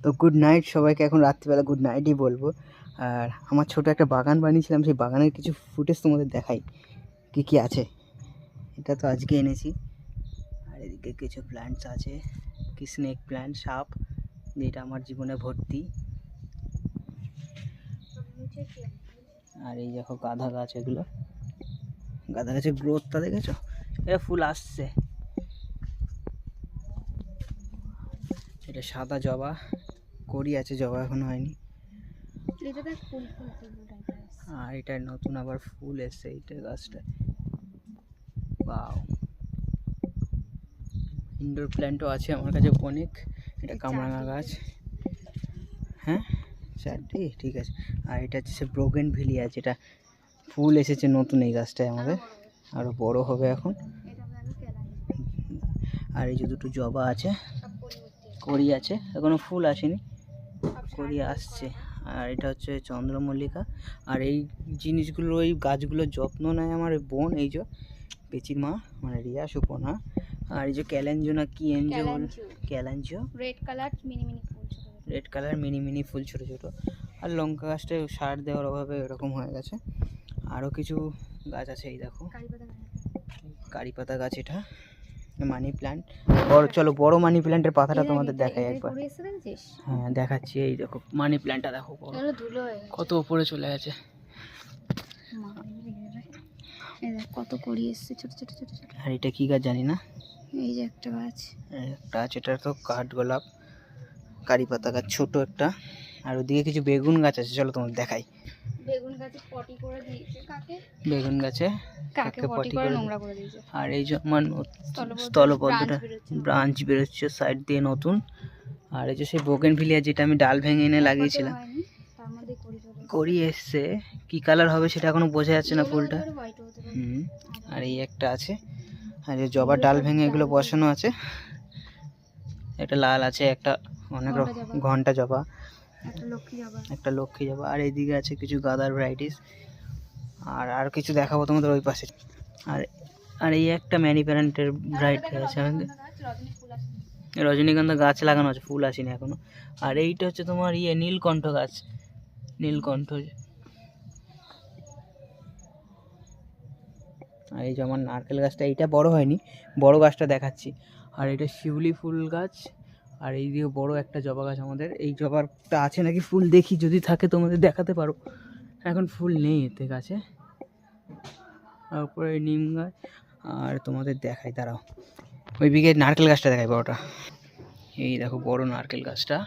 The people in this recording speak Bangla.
তো গুড নাইট সবাইকে। এখন রাত্রিবেলা গুড নাইটই বলবো। আর আমার ছোট একটা বাগান বানিয়েছিলাম, সেই বাগানের কিছু ফুটেজ তোমাদের দেখাই কী কী আছে। এটা তো আজকে এনেছি। আর এদিকে কিছু প্ল্যান্টস আছে, কি স্নেক প্ল্যান্ট, সাপ, যেটা আমার জীবনে ভর্তি। আর এই দেখো গাঁদা গাছ, এগুলো গাঁদা গাছের গ্রোথটা দেখেছো? এটা ফুল আসছে। এটা সাদা জবা, কড়ি আছে, জবা এখনো হয়নি। আর এটা নতুন আবার ফুল এসছে এইটা গাছটা। বাও, ইনডোর প্ল্যান্টও আছে আমার কাছে অনেক। এটা কামরাঙা গাছ, হ্যাঁ 4টে, ঠিক আছে। আর এটা হচ্ছে ব্রোগেনভিলিয়া, যেটা ফুল এসেছে নতুন এই গাছটায় আমাদের, আরও বড় হবে এখন। আর এই যে দুটো জবা আছে, কড়ি আছে, এখনো ফুল আসেনি, কড়ি আসছে। আর এটা হচ্ছে চন্দ্রমল্লিকা। আর এই জিনিসগুলো, ওই গাছগুলোর যত্ন নেয় আমার বোন, এই যে পেচির মা, মানে রিয়া সুপনা। আর এই যে ক্যালেঞ্জো না কি এনজো, kalanchoe, red colour mini mini ফুল ছোট ছোট। আর লঙ্কা গাছটা সার দেওয়ার অভাবে এরকম হয়ে গেছে। আরও কিছু গাছ আছে, এই দেখো কারি পাতা গাছ, এটা মানি প্ল্যান্ট। বড়, চলো বড় মানি প্ল্যান্টের পাতাটা তোমাদের দেখাই একবার। হ্যাঁ দেখাচ্ছি, এই দেখো মানি প্ল্যান্টটা দেখো, কত উপরে চলে গেছে। কত কড়ি এসছে ছোট ছোট ছোট ছোট। আর এটা কি গাছ জানি না, এই যে একটা গাছ, এটা তো কাঠ গোলাপ, কারি পাতা গাছ ছোট একটা। আর ওদিকে কিছু বেগুন গাছ আছে, চলো তোমাদের দেখাই। বেগুন গাছে পটি করে দিয়েছে কাকে, বেগুন গাছে কাকে পটি করে নোংরা করে দিয়েছে। আর এই যে আমার স্থলপদ্মটা ব্রাঞ্চ বেরোচ্ছে সাইড দিয়ে নতুন। আর এই যে সেই বোগেনভিলিয়া, যেটা আমি ডাল ভেঙে এনে লাগিয়েছিলাম, কড়ি এসছে। কি কালার হবে সেটা এখনো বোঝা যাচ্ছে না ফুলটা। আর এই একটা আছে। আর এই জবার ডাল ভেঙে এগুলো বসানো আছে। একটা লাল আছে, একটা অনেক ঘন্টা জবা, একটা লক্ষ্মী জবা। আর এইদিকে আছে কিছু গাঁদার ভ্যারাইটিস। আর কিছু দেখাবো তোমাদের ওই পাশে। আর আর এই একটা ম্যানি প্ল্যান্টের ভ্যারাইটি আছে আমাদের, রজনীগন্ধা গাছ লাগানো আছে, ফুল আসেনি এখনো। আর এইটা হচ্ছে তোমার নীলকণ্ঠ গাছ, নীলকণ্ঠ। আর এই যে আমার নারকেল গাছটা, এইটা বড় হয়নি, বড় গাছটা দেখাচ্ছি। আর এটা শিউলি ফুল গাছ। আর এই দিকে বড় একটা জবা গাছ আমাদের। এই জবাটা আছে নাকি ফুল, দেখি যদি থাকে তোমাদের দেখাতে পারো। এখন ফুল নেই এতে গাছে। তারপরে নিম গাছ। আর তোমাদের দেখাই, দাঁড়াও, ওই দিকে নারকেল গাছটা দেখাই বড়টা। এই দেখো বড় নারকেল গাছটা।